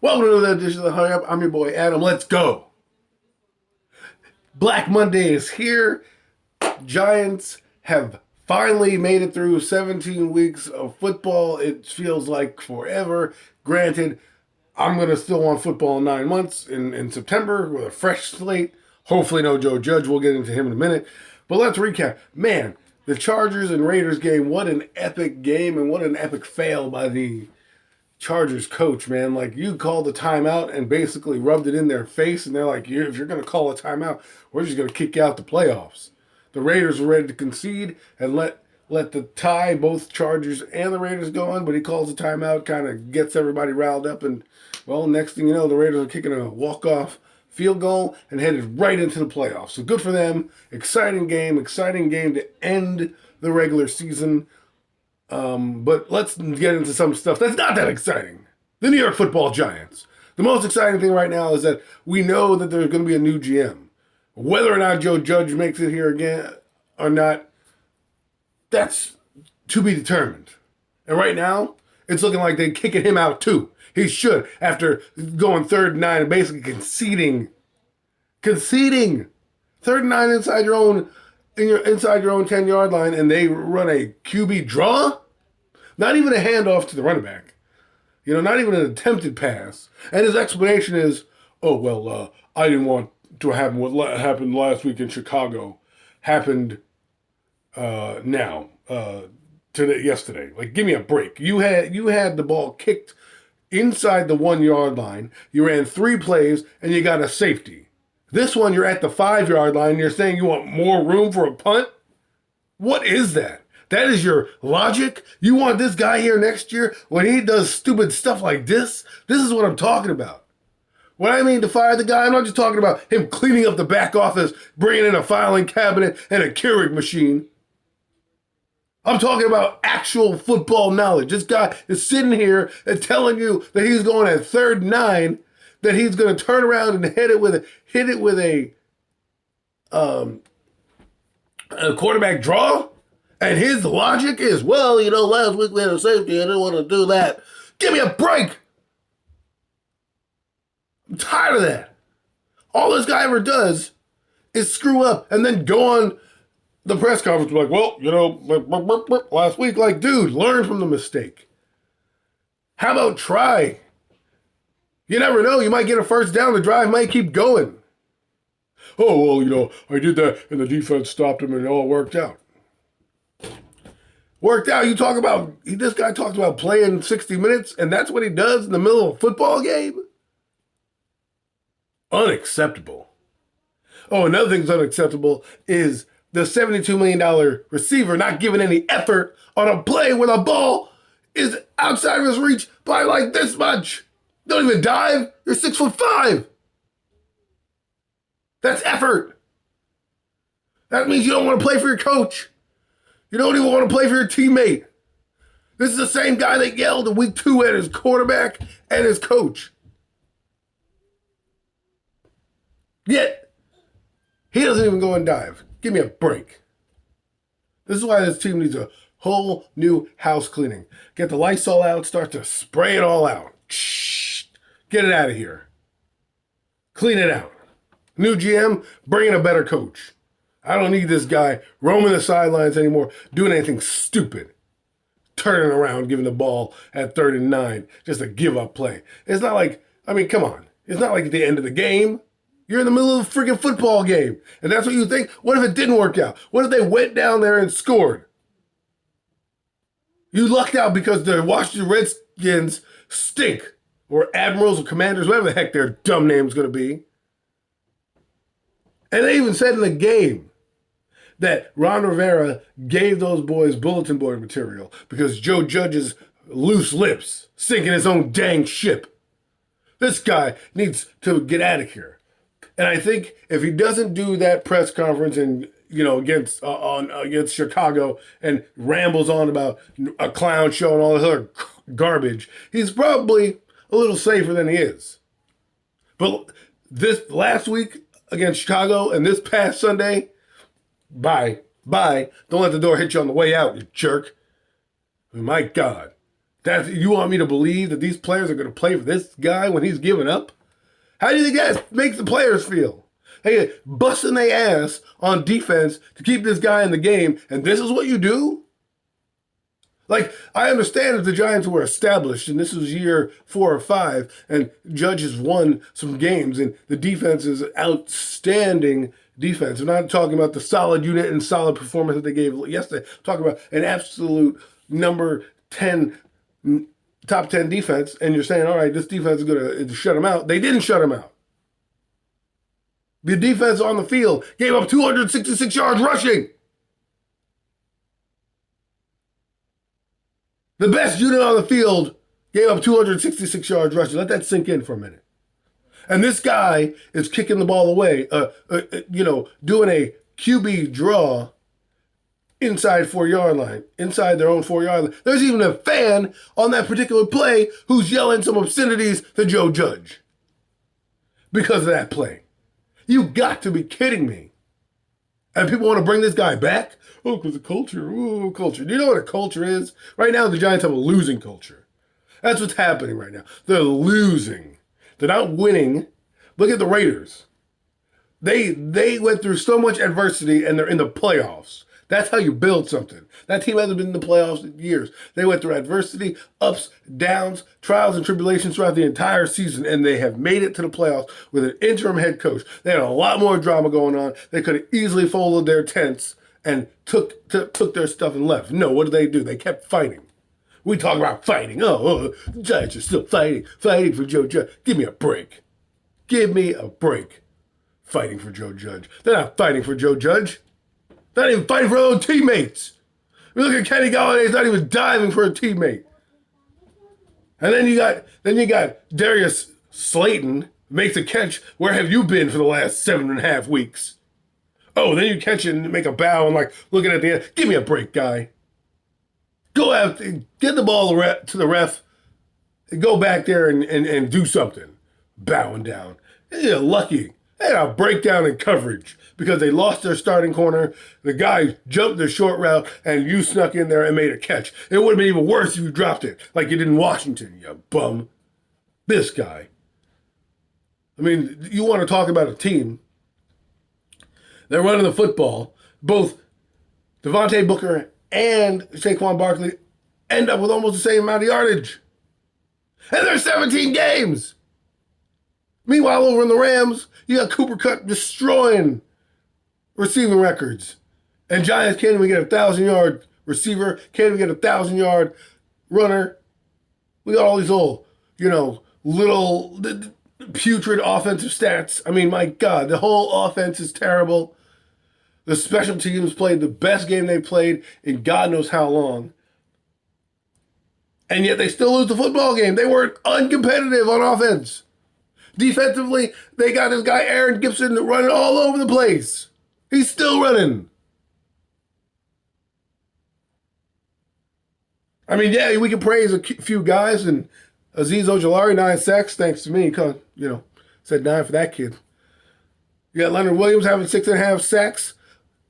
Welcome to another edition of the Hurry Up. I'm your boy Adam. Let's go. Black Monday is here. Giants have finally made it through 17 weeks of football. It feels like forever. Granted, I'm going to still want football in 9 months in September with a fresh slate. Hopefully, no Joe Judge. We'll get into him in a minute. But let's recap. Man, the Chargers and Raiders game, what an epic game and what an epic fail by the Chargers coach, man. Like, you called the timeout and basically rubbed it in their face, and they're like, if you're going to call a timeout, we're just going to kick you out the playoffs. The Raiders were ready to concede and let the tie, both Chargers and the Raiders, go on, but he calls a timeout, kind of gets everybody riled up, and, well, next thing you know, the Raiders are kicking a walk-off field goal and headed right into the playoffs. So good for them. Exciting game to end the regular season. But let's get into some stuff that's not that exciting. The New York Football Giants. The most exciting thing right now is that we know that there's going to be a new GM. Whether or not Joe Judge makes it here again or not, that's to be determined. And right now, it's looking like they're kicking him out too. He should, after going 3rd and 9 and basically conceding. Third and 9 inside your own 10-yard line, and they run a QB draw? Not even a handoff to the running back. Not even an attempted pass. And his explanation is, I didn't want to happen what happened last week in Chicago. Happened yesterday. Like, give me a break. You had the ball kicked inside the 1-yard line. You ran 3 plays, and you got a safety. This one, you're at the 5-yard line, and you're saying you want more room for a punt? What is that? That is your logic? You want this guy here next year when he does stupid stuff like this? This is what I'm talking about. When I mean to fire the guy, I'm not just talking about him cleaning up the back office, bringing in a filing cabinet and a Keurig machine. I'm talking about actual football knowledge. This guy is sitting here and telling you that he's going at 3rd and 9, that he's going to turn around and hit it with a quarterback draw. And his logic is, last week we had a safety. I didn't want to do that. Give me a break. I'm tired of that. All this guy ever does is screw up and then go on the press conference like, last week. Like, dude, learn from the mistake. How about try? You never know. You might get a first down. The drive might keep going. I did that and the defense stopped him and it all worked out. This guy talked about playing 60 minutes and that's what he does in the middle of a football game? Unacceptable. Oh, another thing's unacceptable is the $72 million receiver not giving any effort on a play where the ball is outside of his reach by like this much. Don't even dive. You're 6'5". That's effort. That means you don't want to play for your coach. You don't even want to play for your teammate. This is the same guy that yelled in week 2 at his quarterback and his coach. Yet, he doesn't even go and dive. Give me a break. This is why this team needs a whole new house cleaning. Get the Lysol out, start to spray it all out. Get it out of here. Clean it out. New GM, bring in a better coach. I don't need this guy roaming the sidelines anymore, doing anything stupid. Turning around, giving the ball at 3rd and 9, just a give-up play. It's not like, come on. It's not like at the end of the game. You're in the middle of a freaking football game. And that's what you think? What if it didn't work out? What if they went down there and scored? You lucked out because the Washington Redskins stink. Or Admirals or Commanders, whatever the heck their dumb name's going to be. And they even said in the game that Ron Rivera gave those boys bulletin board material because Joe Judge's loose lips sinking his own dang ship. This guy needs to get out of here. And I think if he doesn't do that press conference and against Chicago and rambles on about a clown show and all this other garbage, he's probably a little safer than he is. But this last week against Chicago and this past Sunday, bye. Don't let the door hit you on the way out, you jerk. My God. That you want me to believe that these players are going to play for this guy when he's giving up? How do you think that makes the players feel? Hey, busting their ass on defense to keep this guy in the game, and this is what you do? Like, I understand that the Giants were established, and this was year 4 or 5, and Judge has won some games, and the defense is outstanding defense. I'm not talking about the solid unit and solid performance that they gave yesterday. I'm talking about an absolute number 10, top 10 defense, and you're saying, all right, this defense is going to shut them out. They didn't shut them out. The defense on the field gave up 266 yards rushing. The best unit on the field gave up 266 yards rushing. Let that sink in for a minute. And this guy is kicking the ball away, doing a QB draw inside 4-yard line, inside their own 4-yard line. There's even a fan on that particular play who's yelling some obscenities to Joe Judge because of that play. You got to be kidding me. And people want to bring this guy back? Oh, because the culture. Ooh, culture. Do you know what a culture is? Right now, the Giants have a losing culture. That's what's happening right now. They're losing. They're not winning. Look at the Raiders. They went through so much adversity, and they're in the playoffs. That's how you build something. That team hasn't been in the playoffs in years. They went through adversity, ups, downs, trials, and tribulations throughout the entire season, and they have made it to the playoffs with an interim head coach. They had a lot more drama going on. They could have easily folded their tents and took their stuff and left. No, what did? They kept fighting. We talk about fighting. The Giants are still fighting for Joe Judge. Give me a break. Give me a break. Fighting for Joe Judge. They're not fighting for Joe Judge. They're not even fighting for their own teammates. We look at Kenny Galladay, he's not even diving for a teammate. And then you got Darius Slayton makes a catch. Where have you been for the last 7.5 weeks? Oh, then you catch it and make a bow and looking at the end. Give me a break, guy. Go out, get the ball to the ref, and go back there and do something. Bowing down. You're lucky. They had a breakdown in coverage because they lost their starting corner. The guy jumped the short route, and you snuck in there and made a catch. It would have been even worse if you dropped it, like you did in Washington, you bum. This guy. I mean, you want to talk about a team. They're running the football. Both Devontae Booker and Saquon Barkley end up with almost the same amount of yardage. And there's 17 games. Meanwhile, over in the Rams, you got Cooper Kupp destroying receiving records. And Giants can't even get a 1,000-yard receiver, can't even get a 1,000-yard runner. We got all these little putrid offensive stats. I mean, my God, the whole offense is terrible. The special teams played the best game they've played in God knows how long. And yet they still lose the football game. They were uncompetitive on offense. Defensively, they got this guy Aaron Gibson running all over the place. He's still running. I mean, yeah, we can praise a few guys, and Azeez Ojulari, 9 sacks, thanks to me, because, said 9 for that kid. You got Leonard Williams having 6.5 sacks.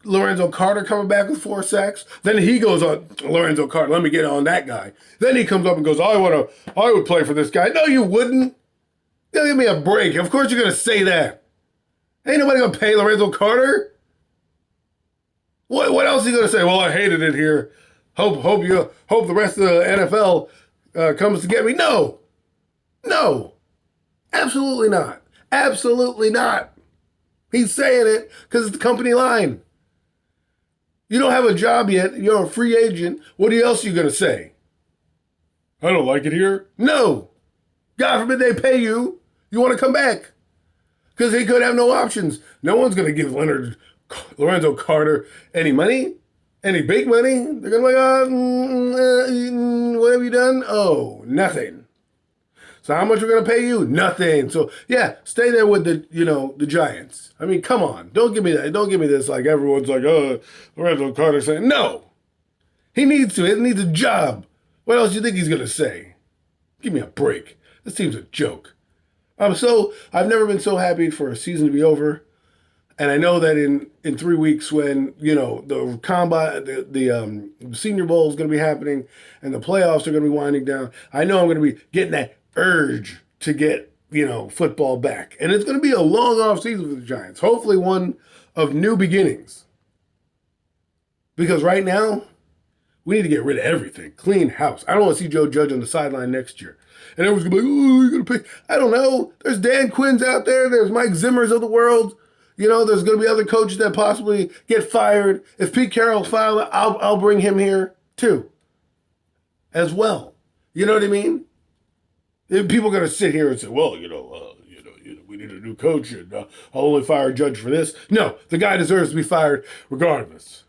Lorenzo Carter coming back with 4 sacks. Then he goes on, Lorenzo Carter, let me get on that guy. Then he comes up and goes, I would play for this guy. No, you wouldn't. Give me a break. Of course you're going to say that. Ain't nobody going to pay Lorenzo Carter. What else are you going to say? Well, I hated it here. Hope the rest of the NFL comes to get me. No. Absolutely not. Absolutely not. He's saying it because it's the company line. You don't have a job yet. You're a free agent. What else are you going to say? I don't like it here. No. God forbid they pay you. You want to come back. Because he could have no options. No one's going to give Lorenzo Carter any money. Any big money. They're going to be like, what have you done? Oh, nothing. So how much we're going to pay you? Nothing. So, yeah, stay there with the Giants. I mean, come on. Don't give me that. Don't give me this like everyone's like, Lorenzo Carter saying. No. He needs to. He needs a job. What else do you think he's going to say? Give me a break. This team's a joke. I've never been so happy for a season to be over. And I know that in 3 weeks when, the combine, the Senior Bowl is going to be happening and the playoffs are going to be winding down, I know I'm going to be getting that urge to get, football back. And it's going to be a long off season for the Giants. Hopefully one of new beginnings. Because right now, we need to get rid of everything. Clean house. I don't want to see Joe Judge on the sideline next year. And everyone's going to be like, oh, you're going to pick. I don't know. There's Dan Quinn's out there. There's Mike Zimmers of the world. There's going to be other coaches that possibly get fired. If Pete Carroll's fired, I'll bring him here too, as well. You know what I mean? If people are going to sit here and say, well, we need a new coach and I'll only fire a Judge for this. No, the guy deserves to be fired regardless.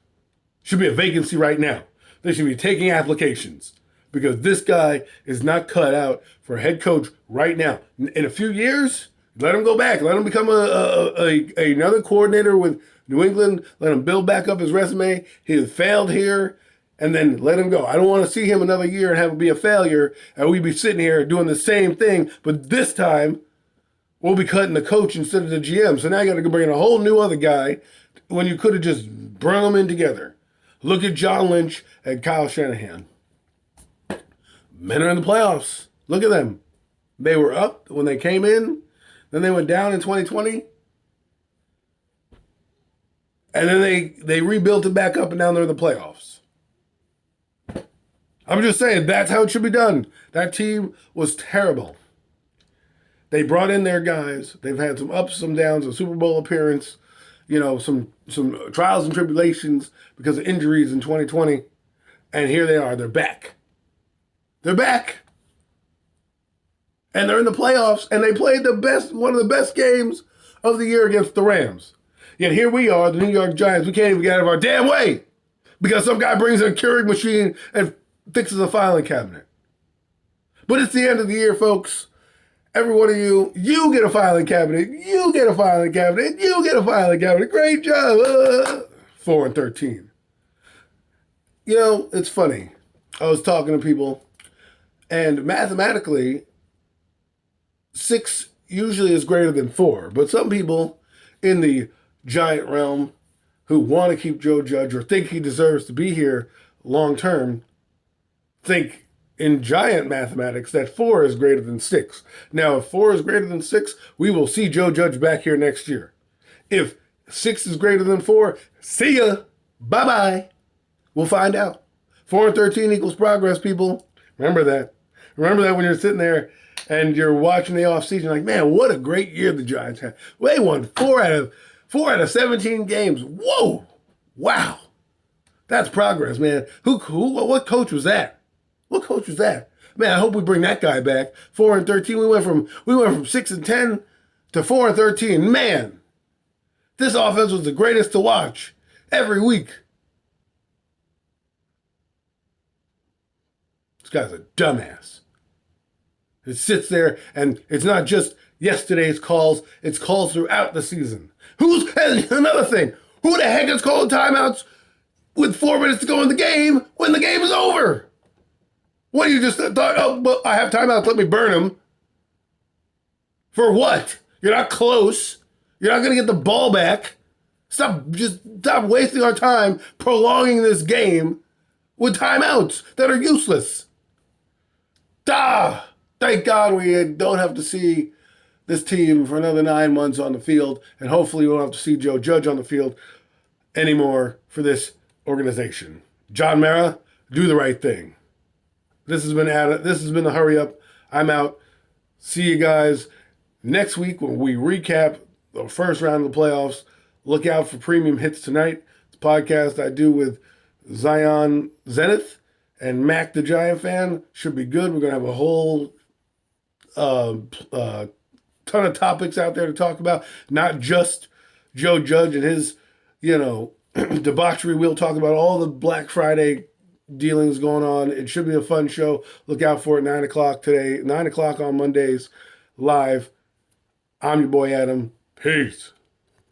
Should be a vacancy right now. They should be taking applications because this guy is not cut out for a head coach right now. In a few years, let him go back. Let him become another coordinator with New England. Let him build back up his resume. He has failed here, and then let him go. I don't want to see him another year and have him be a failure, and we be sitting here doing the same thing, but this time we'll be cutting the coach instead of the GM. So now you got to bring in a whole new other guy when you could have just brought them in together. Look at John Lynch and Kyle Shanahan. Men are in the playoffs. Look at them. They were up when they came in. Then they went down in 2020. And then they rebuilt it back up and now they're in the playoffs. I'm just saying, that's how it should be done. That team was terrible. They brought in their guys. They've had some ups, some downs, a Super Bowl appearance, some trials and tribulations because of injuries in 2020. And here they are. They're back. They're back. And they're in the playoffs, and they played one of the best games of the year against the Rams. Yet here we are, the New York Giants. We can't even get out of our damn way because some guy brings a Keurig machine and fixes a filing cabinet. But it's the end of the year, folks. Every one of you get a filing cabinet. You get a filing cabinet. You get a filing cabinet. Great job. 4-13. It's funny. I was talking to people, and mathematically, 6 usually is greater than 4. But some people in the Giant realm who want to keep Joe Judge or think he deserves to be here long term think in Giant mathematics that 4 is greater than 6. Now, if 4 is greater than 6, we will see Joe Judge back here next year. If 6 is greater than 4, see ya. Bye-bye. We'll find out. 4-13 equals progress, people. Remember that. Remember that when you're sitting there and you're watching the offseason, like, man, what a great year the Giants had. They won 4 out of 17 games. Whoa. Wow. That's progress, man. What coach was that? What coach was that? Man, I hope we bring that guy back. 4-13. We went from 6-10 to 4-13. Man, this offense was the greatest to watch every week. This guy's a dumbass. It sits there, and it's not just yesterday's calls. It's calls throughout the season. And another thing, who the heck is calling timeouts with 4 minutes to go in the game when the game is over? What, you just thought, oh, well, I have timeouts, let me burn them. For what? You're not close. You're not going to get the ball back. Stop wasting our time prolonging this game with timeouts that are useless. Thank God we don't have to see this team for another 9 months on the field, and hopefully we won't have to see Joe Judge on the field anymore for this organization. John Mara, do the right thing. This has been the Hurry Up. I'm out. See you guys next week when we recap the first round of the playoffs. Look out for Premium Hits Tonight. It's a podcast I do with Zion Zenith and Mac the Giant Fan. Should be good. We're going to have a whole ton of topics out there to talk about. Not just Joe Judge and his, debauchery. We'll talk about all the Black Friday dealings going on. It should be a fun show. Look out for it, 9 o'clock today. 9 o'clock on Mondays, live. I'm your boy Adam. Peace.